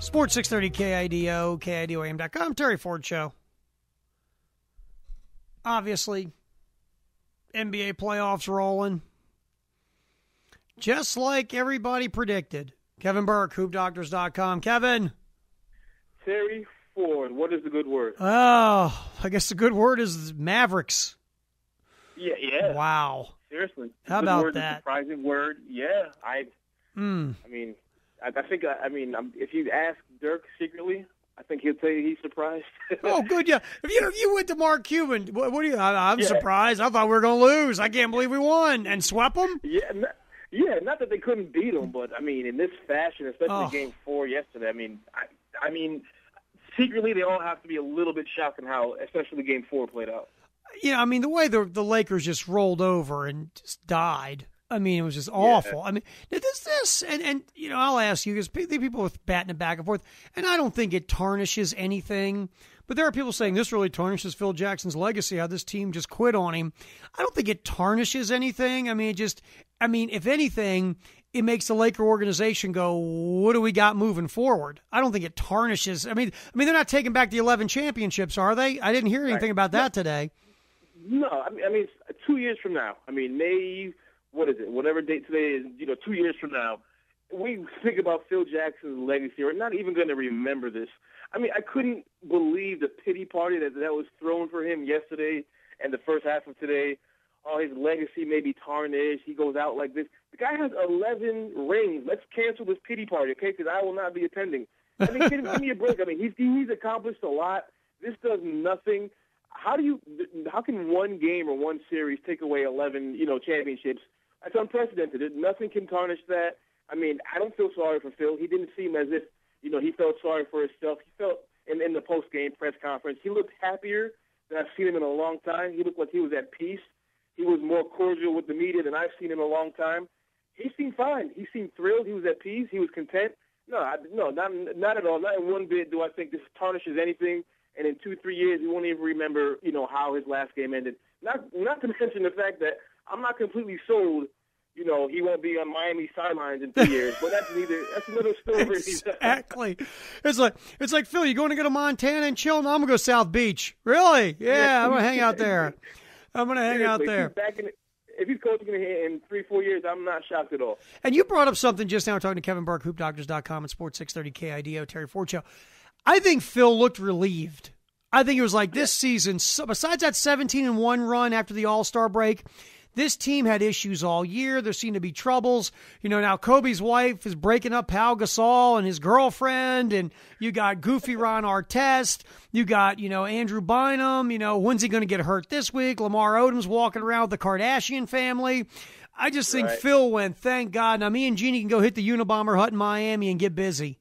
Sports 630 KIDO, KIDOAM.com, Terry Ford Show. Obviously, NBA playoffs rolling. Just like everybody predicted. Kevin Burke, HoopDoctors.com. Kevin. Terry Ford, what is the good word? Oh, I guess the good word is Mavericks. Yeah. Wow. Seriously. How about word, that? Surprising word. Yeah. I mean, if you ask Dirk secretly, I think he'll tell you he's surprised. Oh, good. Yeah. If you went to Mark Cuban, what do you? I'm surprised. I thought we were going to lose. I can't believe we won and swept them. Yeah. Not that they couldn't beat them, but I mean, in this fashion, especially Game 4 yesterday. I mean, secretly they all have to be a little bit shocked in how, especially Game 4 played out. Yeah, I mean, the way the Lakers just rolled over and just died. I mean, it was just awful. I mean, this, and you know, I'll ask you, because people are batting it back and forth, and I don't think it tarnishes anything, but there are people saying this really tarnishes Phil Jackson's legacy, how this team just quit on him. I don't think it tarnishes anything. I mean, if anything, it makes the Laker organization go, what do we got moving forward? I don't think it tarnishes. I mean, they're not taking back the 11 championships, are they? I didn't hear anything about that today. No, I mean, 2 years from now. I mean, what is it? Whatever date today is, 2 years from now, we think about Phil Jackson's legacy. We're not even going to remember this. I mean, I couldn't believe the pity party that was thrown for him yesterday and the first half of today. Oh, his legacy may be tarnished. He goes out like this. The guy has 11 rings. Let's cancel this pity party, okay? Because I will not be attending. I mean, give me a break. I mean, he's accomplished a lot. This does nothing. How can one game or one series take away 11, championships? That's unprecedented. Nothing can tarnish that. I mean, I don't feel sorry for Phil. He didn't seem as if, he felt sorry for himself. He felt in the post-game press conference, he looked happier than I've seen him in a long time. He looked like he was at peace. He was more cordial with the media than I've seen in a long time. He seemed fine. He seemed thrilled. He was at peace. He was content. No, not at all. Not in one bit do I think this tarnishes anything. And in 2-3 years, we won't even remember, how his last game ended. Not to mention the fact that I'm not completely sold. He won't be on Miami sidelines in 3 years. But that's another story. Exactly. It's like Phil, you going to go to Montana and chill? No, I'm gonna go South Beach. Really? Yeah, I'm gonna hang out there. If he's coaching in 3-4 years, I'm not shocked at all. And you brought up something just now, talking to Kevin Burke, HoopDoctors.com and Sports 630 KIDO, Terry Ford Show. I think Phil looked relieved. I think it was like this season, besides that 17-1 run after the All-Star break, this team had issues all year. There seemed to be troubles. Now Kobe's wife is breaking up Pau Gasol and his girlfriend, and you got goofy Ron Artest. You got, Andrew Bynum. When's he going to get hurt this week? Lamar Odom's walking around with the Kardashian family. I just think Phil went, thank God. Now me and Jeannie can go hit the Unabomber hut in Miami and get busy.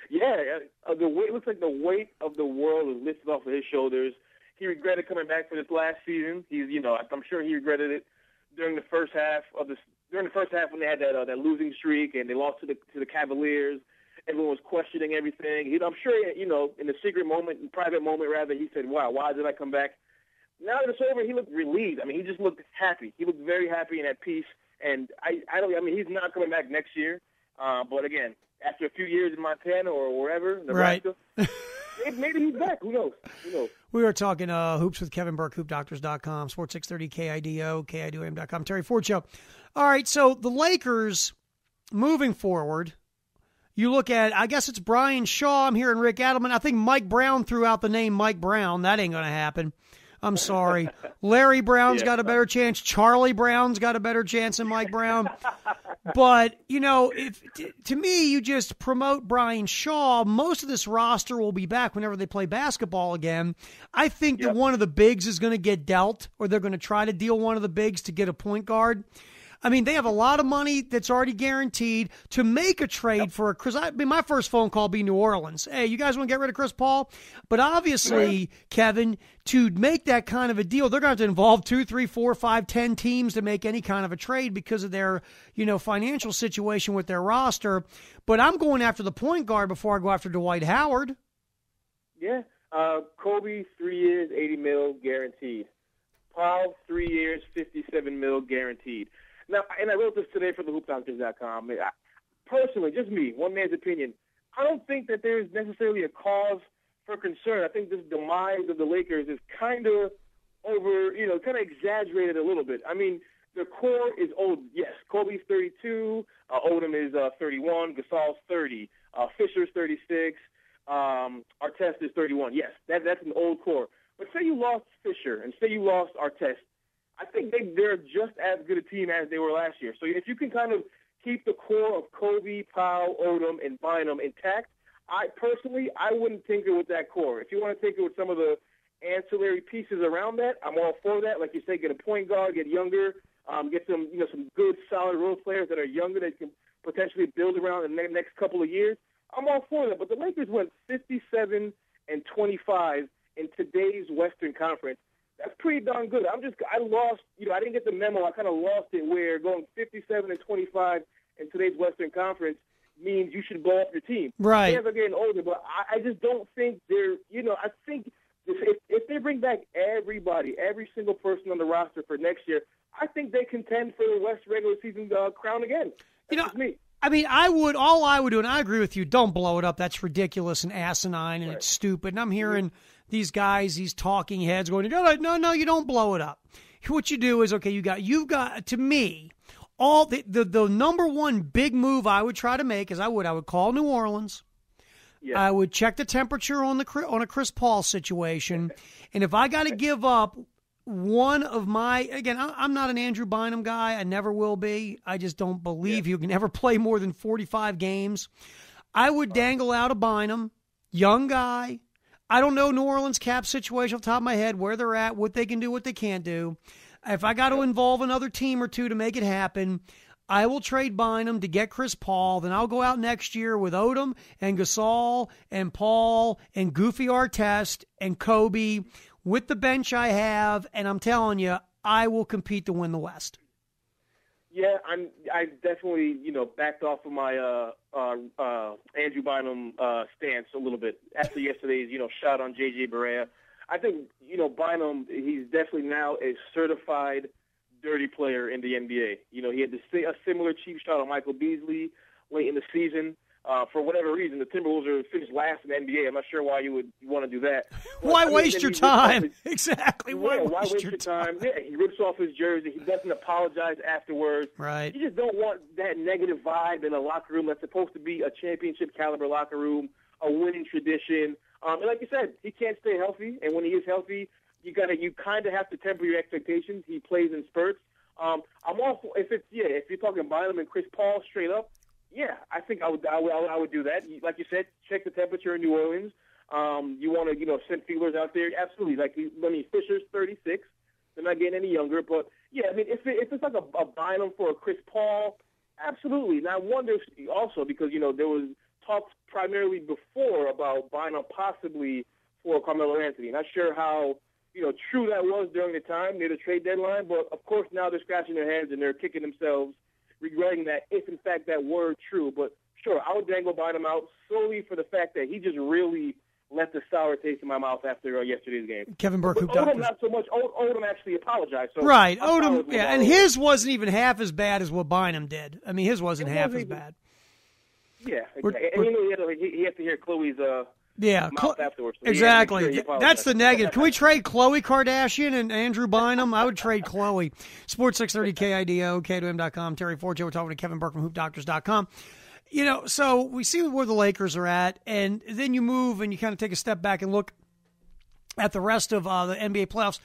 Yeah, it looks like the weight of the world is lifted off of his shoulders. He regretted coming back for this last season. I'm sure he regretted it during the first half when they had that losing streak and they lost to the Cavaliers. Everyone was questioning everything. I'm sure, in a private moment rather, he said, "Wow, why did I come back?" Now that it's over, he looked relieved. I mean, he just looked happy. He looked very happy and at peace. And he's not coming back next year. But again, after a few years in Montana or wherever, Nebraska, maybe he's back. Who knows? We are talking hoops with Kevin Burke, HoopDoctors.com, Sports 630 KIDO, KIDOAM.com, Terry Ford Show. All right, so the Lakers, moving forward, you look at, I guess it's Brian Shaw. I'm hearing Rick Adelman. I think Mike Brown threw out the name Mike Brown. That ain't going to happen. I'm sorry. Larry Brown's got a better chance. Charlie Brown's got a better chance than Mike Brown. But, if to me, you just promote Brian Shaw, most of this roster will be back whenever they play basketball again. I think that one of the bigs is going to get dealt, or they're going to try to deal one of the bigs to get a point guard. I mean, they have a lot of money that's already guaranteed to make a trade for Chris. My first phone call be New Orleans. Hey, you guys want to get rid of Chris Paul? But obviously, Kevin, to make that kind of a deal, they're going to have to involve 2, 3, 4, 5, 10 teams to make any kind of a trade because of their, financial situation with their roster. But I'm going after the point guard before I go after Dwight Howard. Yeah. Kobe, 3 years, $80 million guaranteed. Paul, 3 years, $57 million guaranteed. Now, and I wrote this today for the HoopDoctors.com. personally, just me, one man's opinion, I don't think that there's necessarily a cause for concern. I think this demise of the Lakers is kind of kind of exaggerated a little bit. I mean, the core is old. Yes, Kobe's 32, Odom is 31, Gasol's 30, Fisher's 36, Artest is 31. Yes, that's an old core. But say you lost Fisher and say you lost Artest, I think they're just as good a team as they were last year. So if you can kind of keep the core of Kobe, Powell, Odom, and Bynum intact, I wouldn't tinker with that core. If you want to tinker with some of the ancillary pieces around that, I'm all for that. Like you say, get a point guard, get younger, get some good, solid role players that are younger that can potentially build around in the next couple of years. I'm all for that. But the Lakers went 57-25 in today's Western Conference. That's pretty darn good. I didn't get the memo. I kind of lost it where going 57-25 in today's Western Conference means you should blow up your team. Right. They're getting older, but I just don't think they're, I think if they bring back everybody, every single person on the roster for next year, I think they contend for the West regular season crown again. That's just me. I mean, all I would do, and I agree with you, don't blow it up. That's ridiculous and asinine, and It's stupid. And I'm hearing these guys, these talking heads going, no, you don't blow it up. What you do is, okay, you've got, to me, all the number one big move I would try to make is I would call New Orleans. Yeah. I would check the temperature on a Chris Paul situation. And if I got to give up one of my, again, I'm not an Andrew Bynum guy. I never will be. I just don't believe you can ever play more than 45 games. I would dangle out a Bynum, young guy. I don't know New Orleans cap situation off the top of my head, where they're at, what they can do, what they can't do. If I got to involve another team or two to make it happen, I will trade Bynum to get Chris Paul. Then I'll go out next year with Odom and Gasol and Paul and Goofy Artest and Kobe with the bench I have, and I'm telling you, I will compete to win the West. Yeah, I definitely backed off of my Andrew Bynum stance a little bit after yesterday's shot on JJ Barea. I think Bynum, he's definitely now a certified dirty player in the NBA. He had a similar cheap shot on Michael Beasley late in the season. For whatever reason, the Timberwolves are finished last in the NBA. I'm not sure why you would want to do that. Why waste your time? Exactly. Why waste your time? Yeah, he rips off his jersey. He doesn't apologize afterwards. Right. You just don't want that negative vibe in a locker room that's supposed to be a championship caliber locker room, a winning tradition. And like you said, he can't stay healthy. And when he is healthy, you kind of have to temper your expectations. He plays in spurts. I'm also if you're talking Bynum and Chris Paul straight up. Yeah, I think I would do that. Like you said, check the temperature in New Orleans. You want to send feelers out there. Absolutely. Fisher's 36. They're not getting any younger. But yeah, I mean, if it's like a Bynum for a Chris Paul, absolutely. And I wonder also because there was talks primarily before about Bynum possibly for Carmelo Anthony. Not sure how true that was during the time near the trade deadline. But of course now they're scratching their heads and they're kicking themselves, regretting that if, in fact, that were true. But, sure, I would dangle Bynum out solely for the fact that he just really left a sour taste in my mouth after yesterday's game. Kevin Burke, Odom not so much. Odom actually apologized. So right. Odom, yeah, and his wasn't even half as bad as what Bynum did. I mean, his wasn't half as bad. Yeah, exactly. And he had to hear Chloe's mouth afterwards. So exactly. That's the negative. Can we trade Khloe Kardashian and Andrew Bynum? I would trade Khloe. Sports 630 KIDO, KIDO.com. Terry Ford Show. We're talking to Kevin Burke from HoopDoctors.com. So we see where the Lakers are at, and then you move and you kind of take a step back and look at the rest of the NBA playoffs.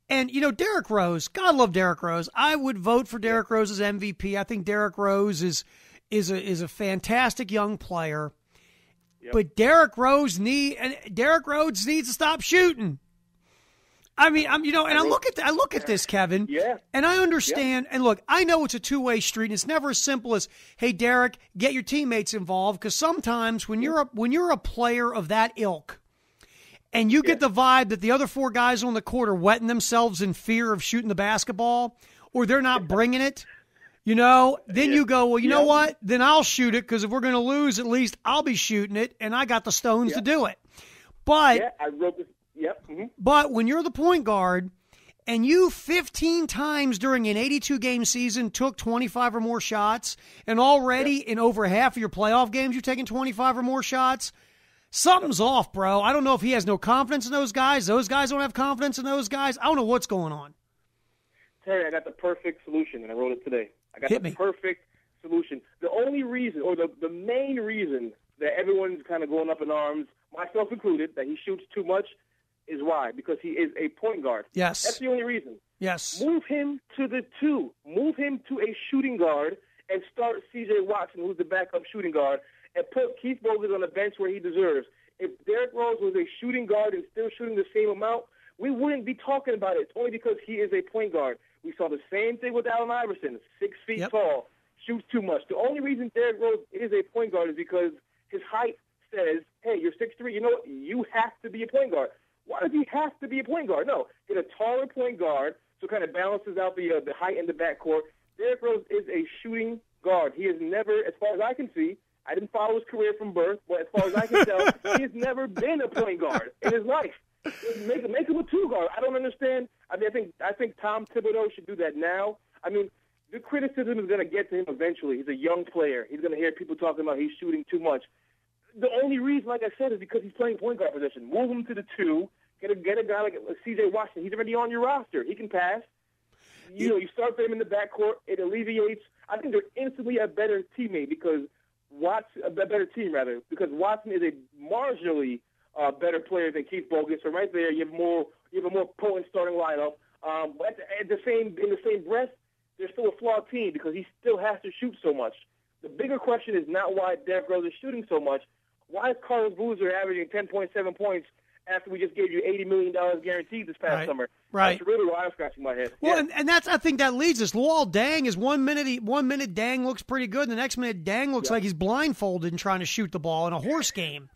And, Derrick Rose, God love Derrick Rose. I would vote for Derrick Rose as MVP. I think Derrick Rose is a fantastic young player. Yep. But Derrick Rose needs to stop shooting. I mean, I look at this, Kevin, and I understand. And look, I know it's a two-way street, and it's never as simple as, hey, Derrick, get your teammates involved. Because sometimes when you're a player of that ilk, and you get the vibe that the other four guys on the court are wetting themselves in fear of shooting the basketball, or they're not bringing it. Then you go, well, you know what? Then I'll shoot it because if we're going to lose, at least I'll be shooting it, and I got the stones to do it. But I wrote this. Yep. Mm-hmm. But when you're the point guard and you 15 times during an 82-game season took 25 or more shots, and already in over half of your playoff games you've taken 25 or more shots, something's off, bro. I don't know if he has no confidence in those guys. Those guys don't have confidence in those guys. I don't know what's going on. Terry, I got the perfect solution, and I wrote it today. I got the perfect solution. The only reason, or the main reason that everyone's kind of going up in arms, myself included, that he shoots too much is why? Because he is a point guard. Yes. That's the only reason. Yes. Move him to the 2. Move him to a shooting guard and start C.J. Watson, who's the backup shooting guard, and put Keith Bogus on the bench where he deserves. If Derrick Rose was a shooting guard and still shooting the same amount, we wouldn't be talking about it. It's only because he is a point guard. We saw the same thing with Allen Iverson, 6 feet tall, shoots too much. The only reason Derrick Rose is a point guard is because his height says, hey, you're 6'3", you know what? You have to be a point guard. Why does he have to be a point guard? No, get a taller point guard so it kind of balances out the height in the backcourt. Derrick Rose is a shooting guard. He has never, as far as I can see, I didn't follow his career from birth, but as far as I can tell, he has never been a point guard in his life. Make him a 2 guard. I don't understand. I mean, I think Tom Thibodeau should do that now. I mean, the criticism is going to get to him eventually. He's a young player. He's going to hear people talking about he's shooting too much. The only reason, like I said, is because he's playing point guard position. Move him to the 2. Get a guy like C.J. Watson. He's already on your roster. He can pass. You start him in the backcourt. It alleviates. I think they're instantly a better teammate because Watson because Watson is a marginally better player than Keith Bogus. So right there, you have a more potent starting lineup. But in the same breath, they're still a flawed team because he still has to shoot so much. The bigger question is not why Derrick Rose is shooting so much. Why is Carlos Boozer averaging 10.7 points after we just gave you $80 million guaranteed this past summer? Right. That's really why I'm scratching my head. Well, and that's, I think that leads us. Luol Deng is 1 minute Deng looks pretty good, and the next minute Deng looks like he's blindfolded and trying to shoot the ball in a horse game.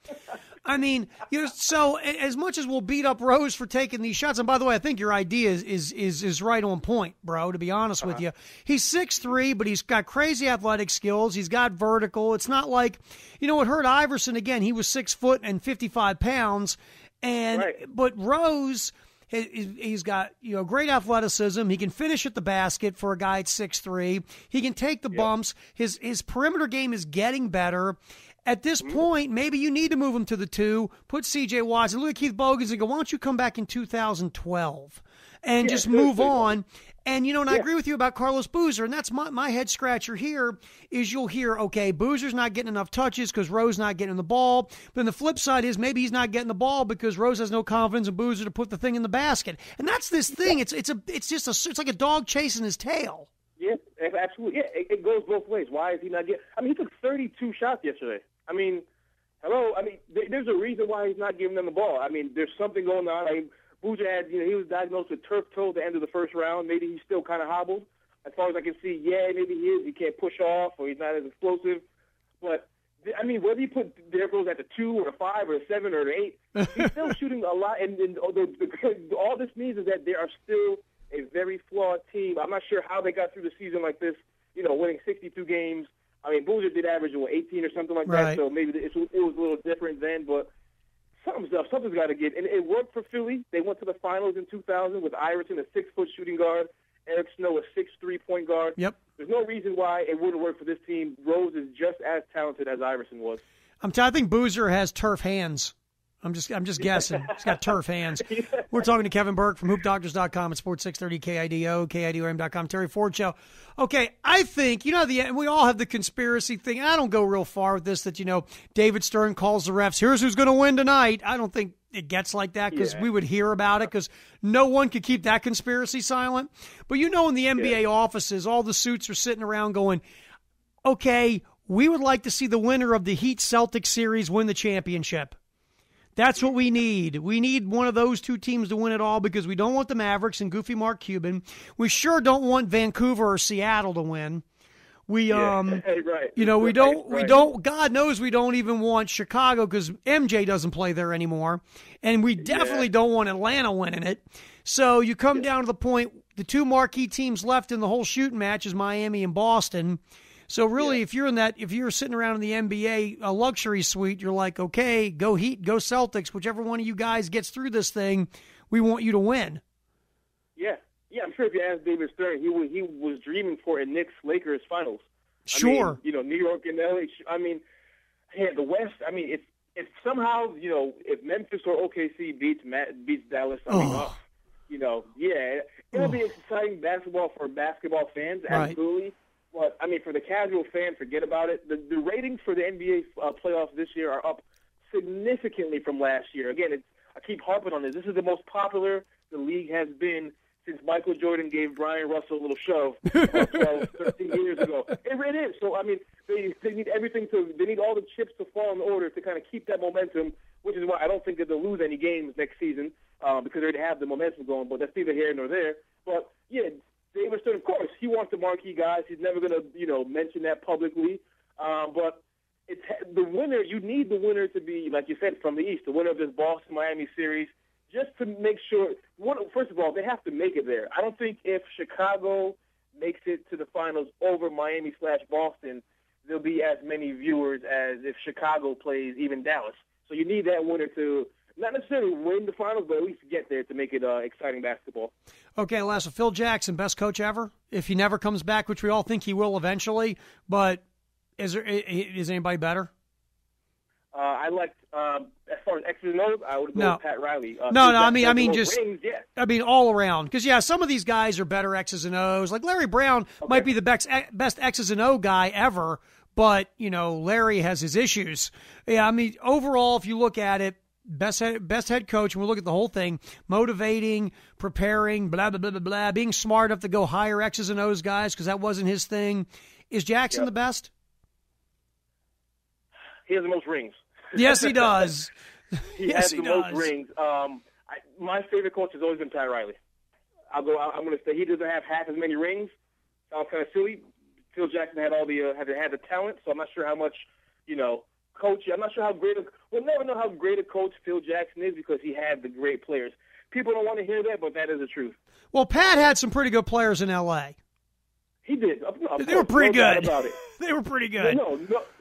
I mean, so as much as we'll beat up Rose for taking these shots, and by the way, I think your idea is right on point, bro, to be honest with you. He's 6'3", but he's got crazy athletic skills. He's got vertical. It's not like, it hurt Iverson again. He was 6 foot and 55 pounds. But Rose, he's got great athleticism. He can finish at the basket for a guy at 6'3". He can take the bumps. His perimeter game is getting better. At this point, maybe you need to move him to the 2, put C.J. Watson, look at Keith Bogus and go, why don't you come back in 2012 and just move on? And, and I agree with you about Carlos Boozer, and that's my head scratcher here is you'll hear, okay, Boozer's not getting enough touches because Rose not getting the ball. But then the flip side is maybe he's not getting the ball because Rose has no confidence in Boozer to put the thing in the basket. And that's this thing. It's like a dog chasing his tail. Yeah, absolutely. Yeah, it goes both ways. Why is he not getting? I mean, he took 32 shots yesterday. I mean, hello. I mean, there's a reason why he's not giving them the ball. I mean, there's something going on. I mean, Boozer had, he was diagnosed with turf toe at the end of the first round. Maybe he's still kind of hobbled. As far as I can see, maybe he is. He can't push off or he's not as explosive. But, I mean, whether you put Derrick Rose at the 2 or a 5 or a 7 or an 8, he's still shooting a lot. And all this means is that they are still a very flawed team. I'm not sure how they got through the season like this, winning 62 games. I mean, Boozer did average, 18 or something like that, so maybe it was a little different then, but something's got to give. And it worked for Philly. They went to the finals in 2000 with Iverson, a 6-foot shooting guard, Eric Snow, a 6'3" point guard. Yep. There's no reason why it wouldn't work for this team. Rose is just as talented as Iverson was. I think Boozer has turf hands. I'm just guessing. He's got turf hands. We're talking to Kevin Burke from HoopDoctors.com at Sports 630 KIDO, KIDOM.com, Terry Ford Show. Okay, I think, we all have the conspiracy thing. I don't go real far with this that, David Stern calls the refs, here's who's going to win tonight. I don't think it gets like that because we would hear about it because no one could keep that conspiracy silent. But in the NBA offices, all the suits are sitting around going, okay, we would like to see the winner of the Heat-Celtics series win the championship. That's what we need. We need one of those two teams to win it all because we don't want the Mavericks and goofy Mark Cuban. We sure don't want Vancouver or Seattle to win. We don't, God knows we don't even want Chicago because MJ doesn't play there anymore. And we definitely don't want Atlanta winning it. So you come down to the point, the two marquee teams left in the whole shooting match is Miami and Boston. So really, if you're sitting around in the NBA, a luxury suite, you're like, okay, go Heat, go Celtics, whichever one of you guys gets through this thing, we want you to win. Yeah. Yeah, I'm sure if you asked David Stern, he was dreaming for a Knicks-Lakers finals. Sure. I mean, New York and LA. I mean, the West. I mean, if somehow, if Memphis or OKC beats Dallas, it'll be exciting basketball for basketball fans, absolutely. Right. But I mean, for the casual fan, forget about it. The ratings for the NBA playoffs this year are up significantly from last year. Again, I keep harping on this. This is the most popular the league has been since Michael Jordan gave Brian Russell a little shove 12, 13 years ago. It is. So, I mean, they need everything they need all the chips to fall in order to kind of keep that momentum, which is why I don't think that they'll lose any games next season because they already have the momentum going, but that's neither here nor there. But, yeah, David Stern, of course, he wants the marquee guys. He's never going to, mention that publicly. But it's the winner. You need the winner to be, like you said, from the East, the winner of this Boston-Miami series, just to make sure, first of all, they have to make it there. I don't think if Chicago makes it to the finals over Miami/Boston, there'll be as many viewers as if Chicago plays even Dallas. So you need that winner to not necessarily win the finals, but at least get there to make it exciting basketball. Okay, last one. Phil Jackson, best coach ever? If he never comes back, which we all think he will eventually, but is anybody better? I liked, as far as X's and O's, I would go with Pat Riley. I mean, just rings, yeah. I mean, all around. Because, some of these guys are better X's and O's. Like Larry Brown might be the best X's and O guy ever, but, Larry has his issues. Yeah, I mean, overall, if you look at it, best head coach, and we look at the whole thing, motivating, preparing, blah, blah, blah, blah, blah, being smart enough to go hire X's and O's guys because that wasn't his thing. Is Jackson the best? He has the most rings. Yes, he does. He has the most rings. My favorite coach has always been Pat Riley. I'm going to say he doesn't have half as many rings. Sounds kind of silly. Phil Jackson had had the talent, so I'm not sure how much, coach. I'm not sure how great. We'll never know how great a coach Phil Jackson is because he had the great players. People don't want to hear that, but that is the truth. Well, Pat had some pretty good players in L.A. He did. They were pretty good. About it. They were pretty good.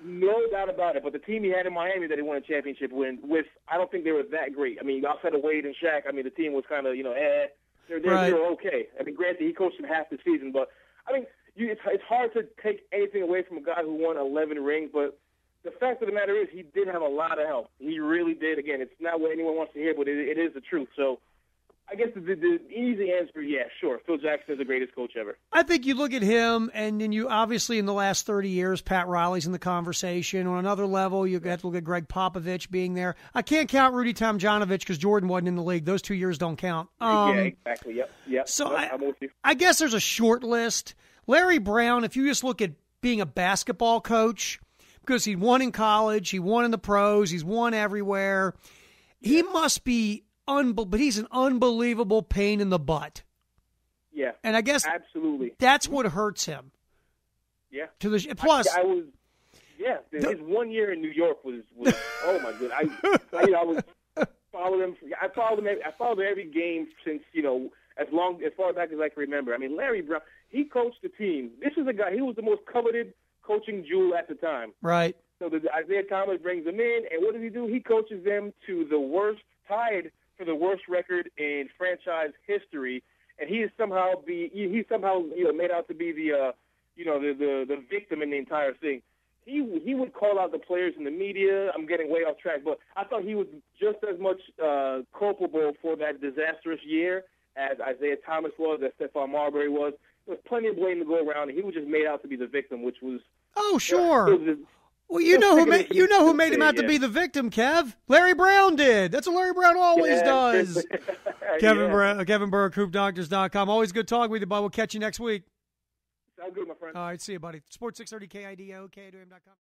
No doubt about it. But the team he had in Miami that he won a championship with, I don't think they were that great. I mean, outside of Wade and Shaq, the team was kind of, they're okay. I mean, granted, he coached them half the season, but I mean, it's hard to take anything away from a guy who won 11 rings. But the fact of the matter is, he did have a lot of help. He really did. Again, it's not what anyone wants to hear, but it is the truth. So I guess the easy answer, yeah, sure. Phil Jackson is the greatest coach ever. I think you look at him, and then you obviously in the last 30 years, Pat Riley's in the conversation. On another level, you have to look at Greg Popovich being there. I can't count Rudy Tomjanovich because Jordan wasn't in the league. Those 2 years don't count. Yeah, exactly. Yep. So I'm with you. I guess there's a short list. Larry Brown, if you just look at being a basketball coach, because he won in college, he won in the pros, he's won everywhere, he must be but he's an unbelievable pain in the butt. Yeah. And I guess absolutely that's what hurts him. Yeah. Plus, his 1 year in New York was oh my god. I was following him. I followed him every game since as far back as I can remember. I mean, Larry Brown, he coached the team. This is a guy. He was the most coveted coaching jewel at the time. Right. So Isaiah Thomas brings them in, and what does he do? He coaches them to the worst, tied for the worst record in franchise history, and he is somehow made out to be the victim in the entire thing. He would call out the players in the media. I'm getting way off track, but I thought he was just as much culpable for that disastrous year as Isaiah Thomas was, as Stephon Marbury was. There was plenty of blame to go around, and he was just made out to be the victim, which was sure. Well, you know who made him out to be the victim, Kev? Larry Brown did. That's what Larry Brown always does. Kevin Burke, HoopDoctors.com. Always good talking with you, bud. We'll catch you next week. Sounds good, my friend. All right, see you, buddy. Sports 630 KIDO, KIDO.com.